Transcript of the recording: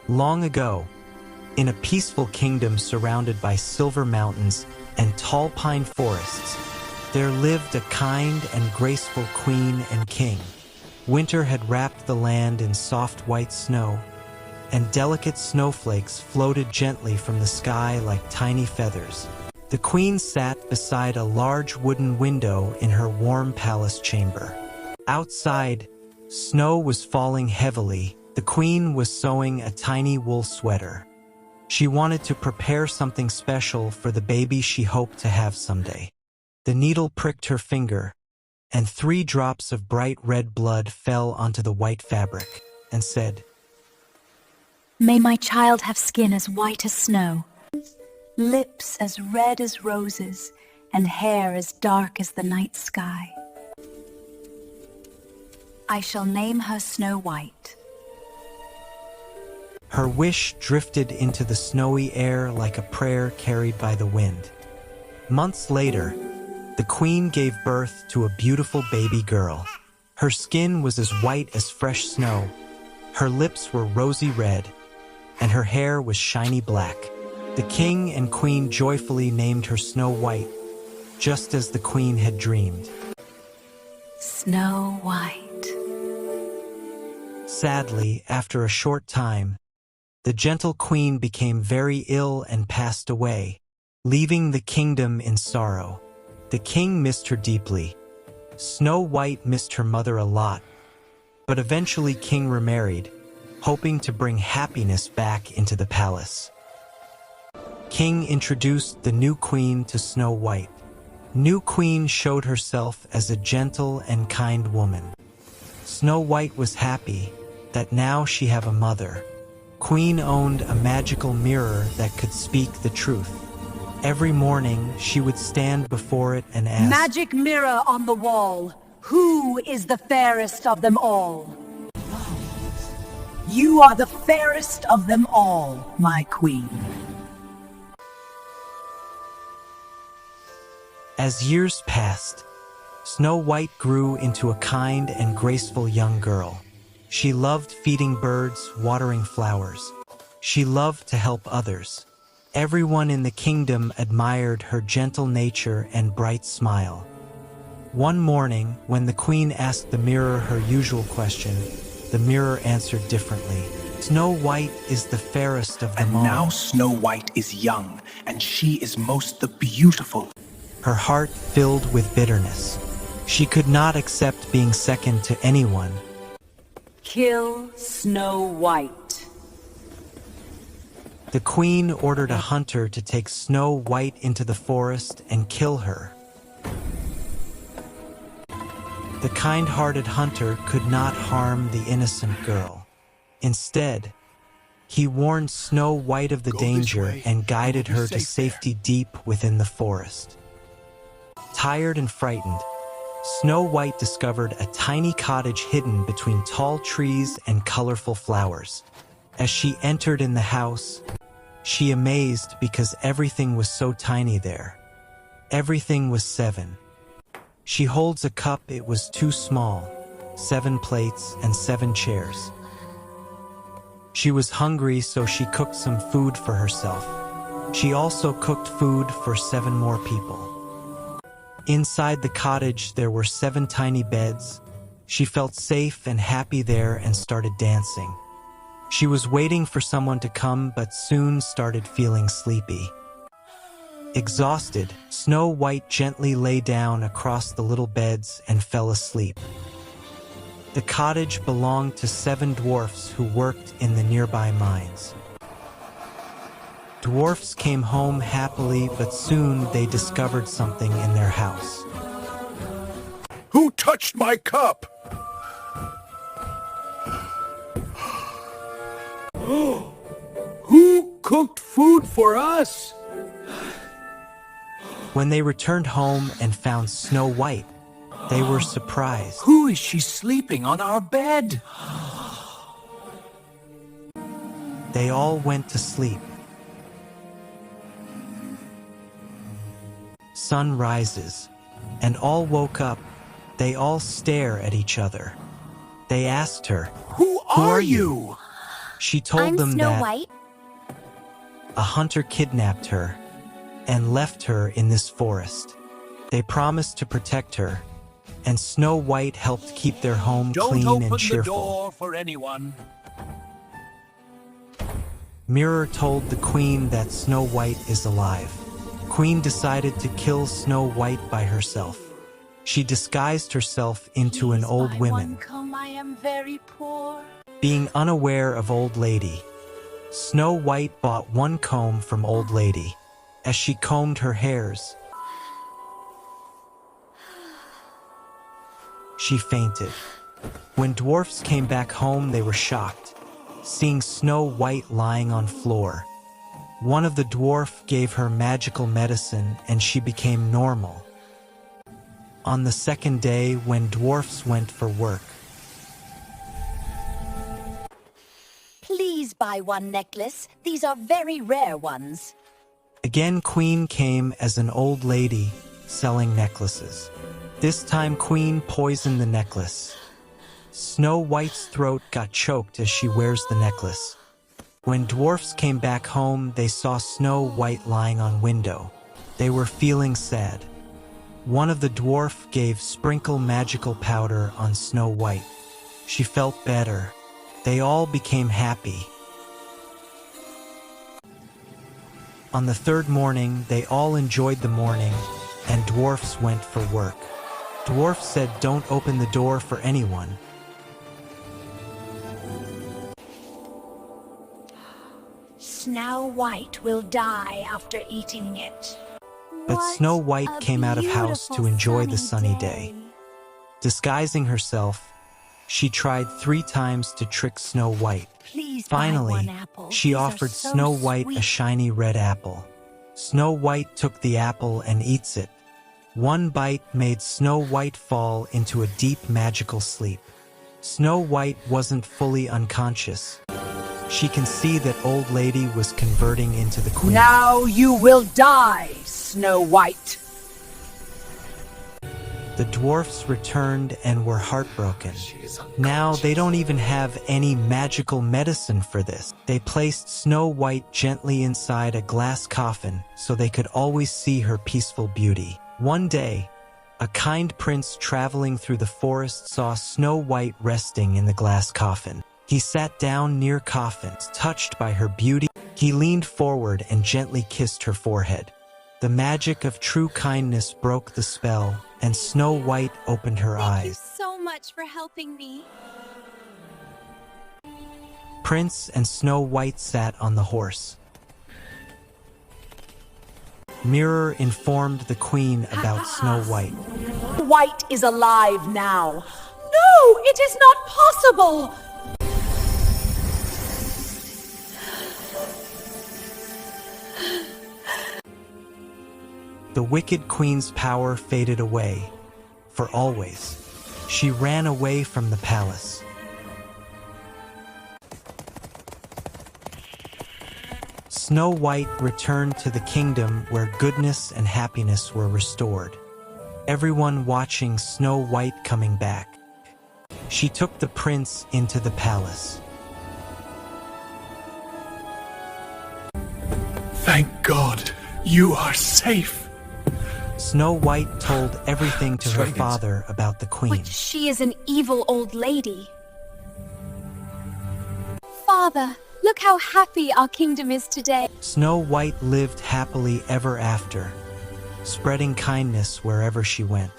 Long ago, in a peaceful kingdom surrounded by silver mountains and tall pine forests, there lived a kind and graceful queen and king. Winter had wrapped the land in soft white snow, and delicate snowflakes floated gently from the sky like tiny feathers. The queen sat beside a large wooden window in her warm palace chamber. Outside, snow was falling heavily. The queen was sewing a tiny wool sweater. She wanted to prepare something special for the baby she hoped to have someday. The needle pricked her finger, and 3 drops of bright red blood fell onto the white fabric, and said, "May my child have skin as white as snow, lips as red as roses, and hair as dark as the night sky. I shall name her Snow White." Her wish drifted into the snowy air like a prayer carried by the wind. Months later, the queen gave birth to a beautiful baby girl. Her skin was as white as fresh snow, her lips were rosy red, and her hair was shiny black. The king and queen joyfully named her Snow White, just as the queen had dreamed. Snow White. Sadly, after a short time, the gentle queen became very ill and passed away, leaving the kingdom in sorrow. The king missed her deeply. Snow White missed her mother a lot, but eventually King remarried, hoping to bring happiness back into the palace. King introduced the new queen to Snow White. New queen showed herself as a gentle and kind woman. Snow White was happy that now she have a mother. Queen owned a magical mirror that could speak the truth. Every morning, she would stand before it and ask, "Magic mirror on the wall, who is the fairest of them all?" "You are the fairest of them all, my queen." As years passed, Snow White grew into a kind and graceful young girl. She loved feeding birds, watering flowers. She loved to help others. Everyone in the kingdom admired her gentle nature and bright smile. One morning, when the queen asked the mirror her usual question, the mirror answered differently. Snow White is the fairest of them all. And now Snow White is young, and she is most the beautiful. Her heart filled with bitterness. She could not accept being second to anyone. "Kill Snow White." The queen ordered a hunter to take Snow White into the forest and kill her. The kind-hearted hunter could not harm the innocent girl. Instead, he warned Snow White of the danger and guided her to safety deep within the forest. Tired and frightened, Snow White discovered a tiny cottage hidden between tall trees and colorful flowers. As she entered in the house, she amazed because everything was so tiny there. Everything was 7. She holds a cup, it was too small, 7 plates and 7 chairs. She was hungry, so she cooked some food for herself. She also cooked food for 7 more people. Inside the cottage, there were 7 tiny beds. She felt safe and happy there and started dancing. She was waiting for someone to come, but soon started feeling sleepy. Exhausted, Snow White gently lay down across the little beds and fell asleep. The cottage belonged to 7 dwarfs who worked in the nearby mines. Dwarfs came home happily, but soon they discovered something in their house. Who touched my cup? Who cooked food for us? When they returned home and found Snow White, they were surprised. Who is she sleeping on our bed? They all went to sleep. Sun rises, and all woke up. They all stare at each other. They asked her, Who are you? She told I'm them Snow that White. a hunter kidnapped her and left her in this forest. They promised to protect her, and Snow White helped keep their home Don't clean open and the cheerful. door for anyone. Mirror told the queen that Snow White is alive. Queen decided to kill Snow White by herself. She disguised herself into an old Please buy woman. one comb, I am very poor. Being unaware of Old Lady, Snow White bought one comb from Old Lady. As she combed her hairs, she fainted. When dwarfs came back home, they were shocked, seeing Snow White lying on floor. One of the dwarf gave her magical medicine and she became normal. On the second day, when dwarfs went for work, Please buy one necklace. These are very rare ones. again Queen came as an old lady selling necklaces. This time Queen poisoned the necklace. Snow White's throat got choked as she wears the necklace. When dwarfs came back home, they saw Snow White lying on window. They were feeling sad. One of the dwarf gave sprinkle magical powder on Snow White. She felt better. They all became happy. On the third morning, they all enjoyed the morning, and dwarfs went for work. Dwarf said, "Don't open the door for anyone." Snow White will die after eating it. But What Snow White a came out of house to beautiful enjoy the sunny day. Disguising herself, she tried 3 times to trick Snow White. Please buy Finally, one apple. she These are offered so Snow White a sweet. shiny red apple. Snow White took the apple and eats it. One bite made Snow White fall into a deep magical sleep. Snow White wasn't fully unconscious. She can see that Old Lady was converting into the queen. Now you will die, Snow White. The dwarfs returned and were heartbroken. Now they don't even have any magical medicine for this. They placed Snow White gently inside a glass coffin so they could always see her peaceful beauty. One day, a kind prince traveling through the forest saw Snow White resting in the glass coffin. He sat down near coffins, touched by her beauty. He leaned forward and gently kissed her forehead. The magic of true kindness broke the spell, and Snow White opened her Thank you eyes. so much for helping me. Prince and Snow White sat on the horse. Mirror informed the queen about Snow White. White is alive now. No, it is not possible. The wicked queen's power faded away, for always. She ran away from the palace. Snow White returned to the kingdom where goodness and happiness were restored. Everyone watching Snow White coming back. She took the prince into the palace. Thank God, you are safe. Snow White told everything to her Dragons. father about the queen. But she is an evil old lady. Father, look how happy our kingdom is today. Snow White lived happily ever after, spreading kindness wherever she went.